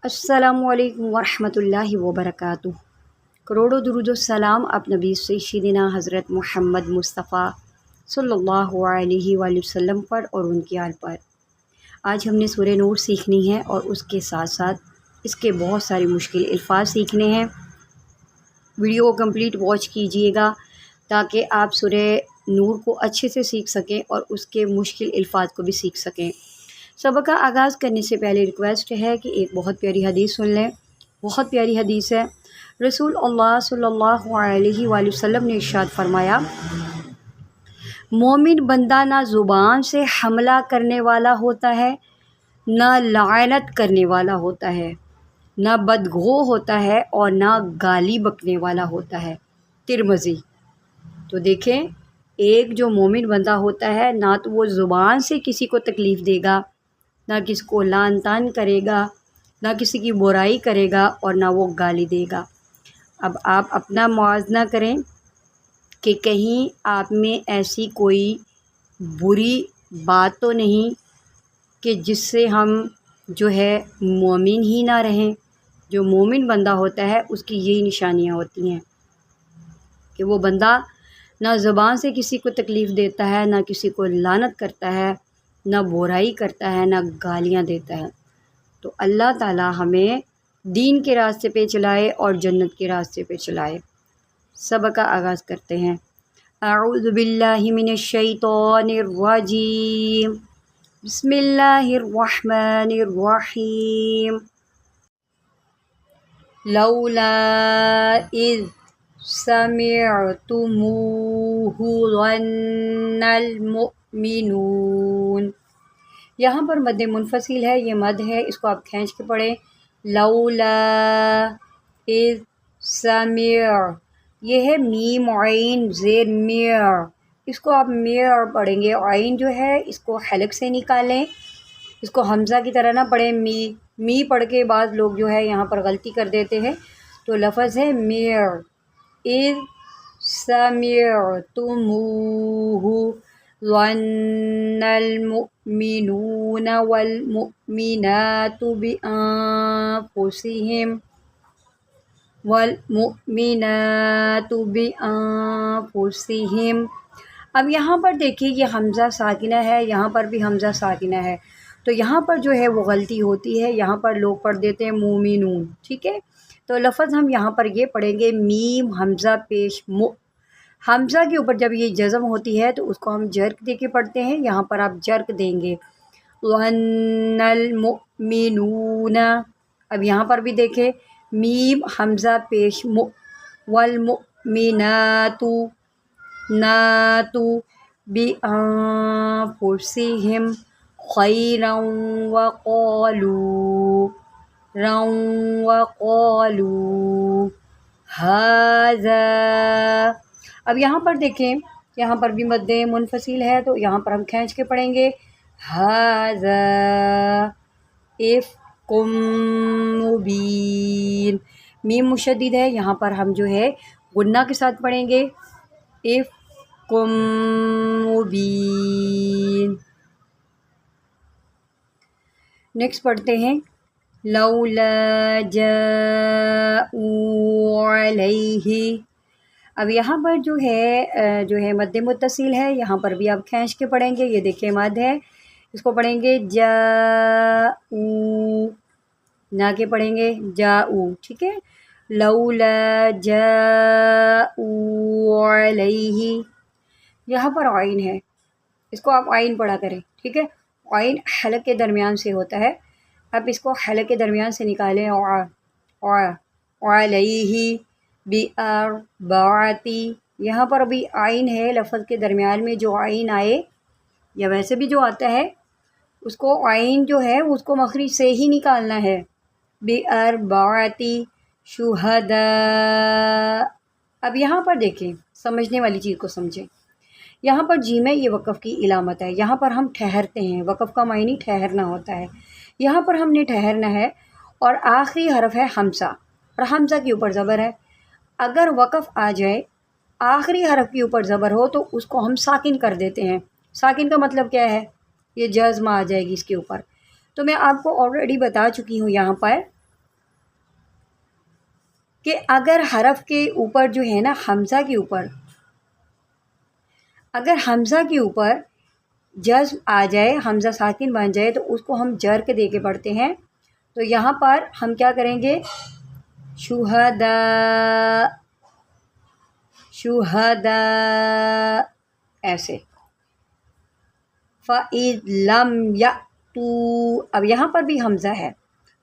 السلام علیکم ورحمۃ اللہ وبرکاتہ۔ کروڑوں درود و سلام آپ نبی سیدنا حضرت محمد مصطفیٰ صلی اللہ علیہ وآلہ وسلم پر اور ان کی آل پر۔ آج ہم نے سورہ نور سیکھنی ہے اور اس کے ساتھ ساتھ اس کے بہت سارے مشکل الفاظ سیکھنے ہیں۔ ویڈیو کو کمپلیٹ واچ کیجیے گا تاکہ آپ سورہ نور کو اچھے سے سیکھ سکیں اور اس کے مشکل الفاظ کو بھی سیکھ سکیں۔ سبق کا آغاز کرنے سے پہلے ریکویسٹ ہے کہ ایک بہت پیاری حدیث سن لیں۔ بہت پیاری حدیث ہے۔ رسول اللہ صلی اللہ علیہ وآلہ وسلم نے ارشاد فرمایا، مومن بندہ نہ زبان سے حملہ کرنے والا ہوتا ہے، نہ لعنت کرنے والا ہوتا ہے، نہ بدگو ہوتا ہے اور نہ گالی بکنے والا ہوتا ہے۔ ترمذی۔ تو دیکھیں، ایک جو مومن بندہ ہوتا ہے نہ تو وہ زبان سے کسی کو تکلیف دے گا، نہ کسی کو لعن طعن کرے گا، نہ کسی کی برائی کرے گا اور نہ وہ گالی دے گا۔ اب آپ اپنا موازنہ کریں کہ کہیں آپ میں ایسی کوئی بری بات تو نہیں کہ جس سے ہم جو ہے مومن ہی نہ رہیں۔ جو مومن بندہ ہوتا ہے اس کی یہی نشانیاں ہوتی ہیں کہ وہ بندہ نہ زبان سے کسی کو تکلیف دیتا ہے، نہ کسی کو لعنت کرتا ہے، نہ برائی کرتا ہے، نہ گالیاں دیتا ہے۔ تو اللہ تعالی ہمیں دین کے راستے پہ چلائے اور جنت کے راستے پہ چلائے۔ سبق کا آغاز کرتے ہیں۔ اعوذ باللہ من الشیطان الرجیم، بسم اللہ الرحمن الرحیم۔ لولا اذ سمعتموہ ظن المؤمنون۔ یہاں پر مد منفصل ہے، یہ مد ہے، اس کو آپ کھینچ کے پڑھیں۔ لولا اذ سمع، یہ ہے میم عین زیر مع، اس کو آپ مع پڑھیں گے۔ عین جو ہے اس کو حلق سے نکالیں، اس کو حمزہ کی طرح نہ پڑھیں۔ می پڑھ کے بعض لوگ جو ہے یہاں پر غلطی کر دیتے ہیں، تو لفظ ہے مع۔ اذ سمعتموہ ظن المؤمنون والمؤمنات بأنفسهم۔ اب یہاں پر دیکھیے یہ حمزہ ساکنہ ہے، یہاں پر بھی حمزہ ساکنہ ہے، تو یہاں پر جو ہے وہ غلطی ہوتی ہے، یہاں پر لوگ پڑھ دیتے ہیں مومنون، ٹھیک ہے؟ تو لفظ ہم یہاں پر یہ پڑھیں گے میم حمزہ پیش مؤ۔ حمزہ کے اوپر جب یہ جزم ہوتی ہے تو اس کو ہم جرک دے کے پڑھتے ہیں، یہاں پر آپ جرک دیں گے ظن المؤمنون۔ اب یہاں پر بھی دیکھیں میم حمزہ پیش مؤ، والمؤمنات ناتو بأنفسهم خیرا وقالوا ھذا۔ اب یہاں پر دیکھیں، یہاں پر بھی مد منفصل ہے تو یہاں پر ہم کھینچ کے پڑھیں گے ھذا افک مبین۔ میم مشدد ہے، یہاں پر ہم جو ہے غنہ کے ساتھ پڑھیں گے افک مبین۔ نیکسٹ پڑھتے ہیں لولا جاءوا علیہ۔ اب یہاں پر جو ہے مد متصل ہے، یہاں پر بھی آپ کھینچ کے پڑھیں گے، یہ دیکھیں مد ہے، اس کو پڑھیں گے جاؤ، نہ کے پڑھیں گے جاؤ، ٹھیک ہے؟ لولا جاءوا علیہ، یہاں پر عین ہے، اس کو آپ عین پڑھا کریں، ٹھیک ہے؟ عین حلق کے درمیان سے ہوتا ہے، اب اس کو حلق کے درمیان سے نکالیں علیہ بأربعۃ۔ یہاں پر ابھی عین ہے، لفظ کے درمیان میں جو عین آئے یا ویسے بھی جو آتا ہے اس کو عین جو ہے اس کو مخرج سے ہی نکالنا ہے۔ بأربعۃ شہداء۔ اب یہاں پر دیکھیں، سمجھنے والی چیز کو سمجھیں، یہاں پر جیم ہے، یہ وقف کی علامت ہے، یہاں پر ہم ٹھہرتے ہیں، وقف کا معنی ٹھہرنا ہوتا ہے، یہاں پر ہم نے ٹھہرنا ہے اور آخری حرف ہے حمزہ اور حمزہ کے اوپر زبر ہے۔ اگر وقف آ جائے آخری حرف کے اوپر زبر ہو تو اس کو ہم ساکن کر دیتے ہیں۔ ساکن کا مطلب کیا ہے؟ یہ جزم آ جائے گی اس کے اوپر، تو میں آپ کو آلریڈی بتا چکی ہوں یہاں پر کہ اگر حرف کے اوپر جو ہے نا حمزہ کے اوپر، اگر حمزہ کے اوپر جزم آ جائے، حمزہ ساکن بن جائے، تو اس کو ہم جر کے دے کے پڑھتے ہیں۔ تو یہاں پر ہم کیا کریں گے، شہداء، شہداء ایسے۔ فَإِذْ لَمْ يَأْتُوا، اب یہاں پر بھی حمزہ ہے،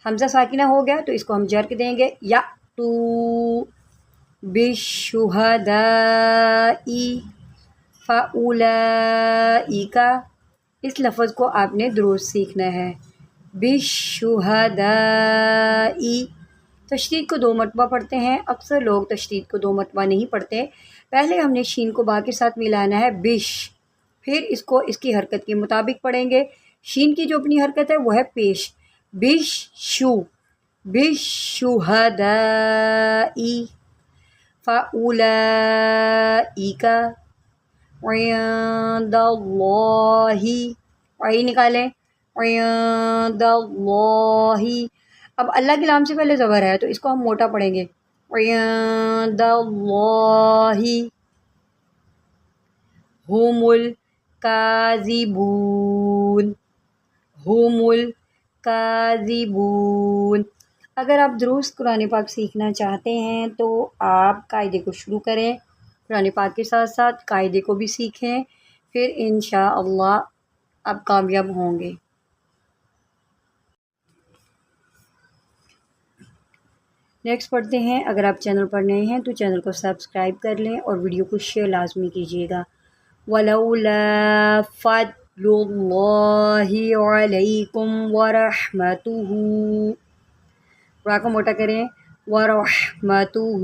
حمزہ ساکنہ ہو گیا تو اس کو ہم جر کے دیں گے، یَأْتُوا بِالشُّهَدَاءِ فَأُولَئِکَ، اس لفظ کو آپ نے درست سیکھنا ہے، بِالشُّهَدَاءِ۔ تشدید کو 2 مرتبہ پڑھتے ہیں، اکثر لوگ تشدید کو 2 مرتبہ نہیں پڑھتے۔ پہلے ہم نے شین کو با کے ساتھ ملانا ہے، بش، پھر اس کو اس کی حرکت کے مطابق پڑھیں گے۔ شین کی جو اپنی حرکت ہے وہ ہے پیش، بش شو، بش شہداء فَأُولَئِکَ عِندَ اللّہ، عین نکالیں، عند اللہ۔ اب اللہ کی لام سے پہلے زبر ہے تو اس کو ہم موٹا پڑھیں گے، عند اللہ ہم الکاذبون، ہم الکاذبون۔ اگر آپ درست قرآن پاک سیکھنا چاہتے ہیں تو آپ قاعدے کو شروع کریں، قرآن پاک کے ساتھ ساتھ قاعدے کو بھی سیکھیں، پھر انشاءاللہ آپ کامیاب ہوں گے۔ نیکسٹ پڑھتے ہیں، اگر آپ چینل پر نئے ہیں تو چینل کو سبسکرائب کر لیں اور ویڈیو کو شیئر لازمی کیجیے گا۔ وَلَوْلَا فَضْلُ اللّٰہِ عَلَيْكُمْ وَرَحْمَتُهُ، را کو موٹا کریں، وَرَحْمَتُهُ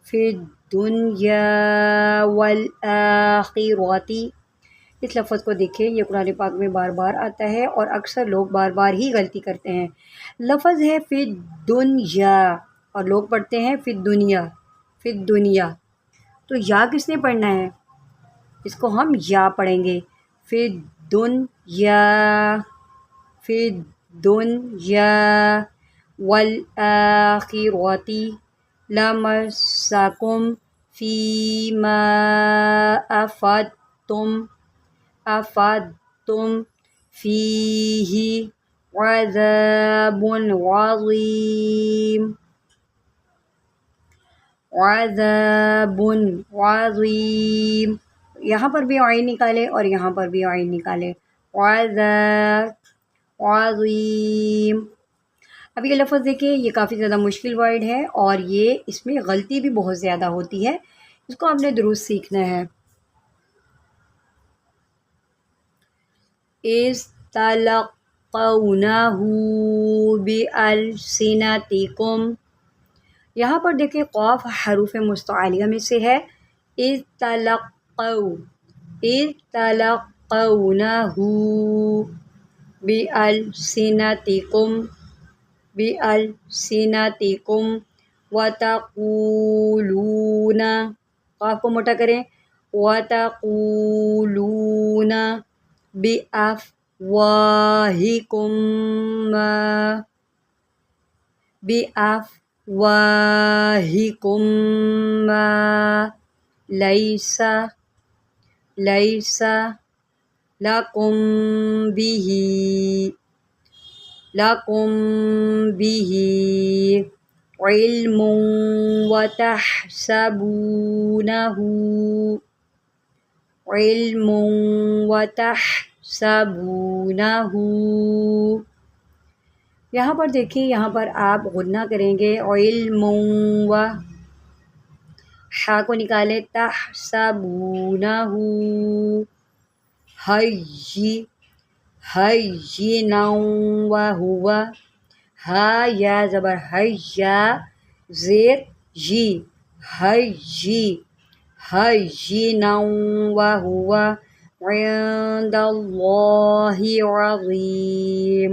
فِي الدُّنْيَا وَالْآخِرَةِ۔ اس لفظ کو دیکھیں، یہ قرآن پاک میں بار بار آتا ہے اور اکثر لوگ بار بار ہی غلطی کرتے ہیں۔ لفظ ہے فی الدنیا اور لوگ پڑھتے ہیں فی الدنیا، فی الدنیا، تو یا کس نے پڑھنا ہے، اس کو ہم یا پڑھیں گے، فی الدنیا، فی الدنیا والآخرۃ لمسکم فیما افدتم فیہ عذاب عظیم، عذاب عظیم۔ یہاں پر بھی عین نکالے اور یہاں پر بھی عین نکالے، عذاب عظیم۔ اب یہ لفظ دیکھیں، یہ کافی زیادہ مشکل ورڈ ہے اور یہ اس میں غلطی بھی بہت زیادہ ہوتی ہے، اس کو آپ نے درست سیکھنا ہے۔ اِذْ تَلَقَّوْنَهُ بِأَلْسِنَتِکُمْ، یہاں پر دیکھیں قاف حروف مستعلیہ میں سے ہے، اِذْ تَلَقَّوْنَهُ بِأَلْسِنَتِکُمْ وَتَقُولُونَ، قاف کو موٹا کریں، وَتَقُولُونَ بِأَفْوَاهِکُم مَّا لَيْسَ لَکُم بِهِ عِلْمٌ وَتَحْسَبُونَهُ، یہاں پر دیکھیں، یہاں پر آپ غنہ کریں گے، علم و حا کو نکالے، تحسبونہ ہینا وہو، ہا یا زبر حیا زیر جی، ہینا وہو عند اللہ عظیم۔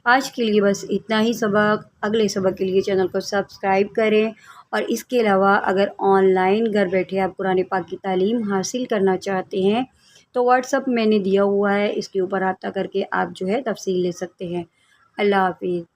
آج کے لیے بس اتنا ہی سبق، اگلے سبق کے لیے چینل کو سبسکرائب کریں، اور اس کے علاوہ اگر آن لائن گھر بیٹھے آپ قرآن پاک کی تعلیم حاصل کرنا چاہتے ہیں تو واٹس ایپ میں نے دیا ہوا ہے، اس کے اوپر رابطہ کر کے آپ جو ہے تفصیل لے سکتے ہیں۔ اللہ حافظ۔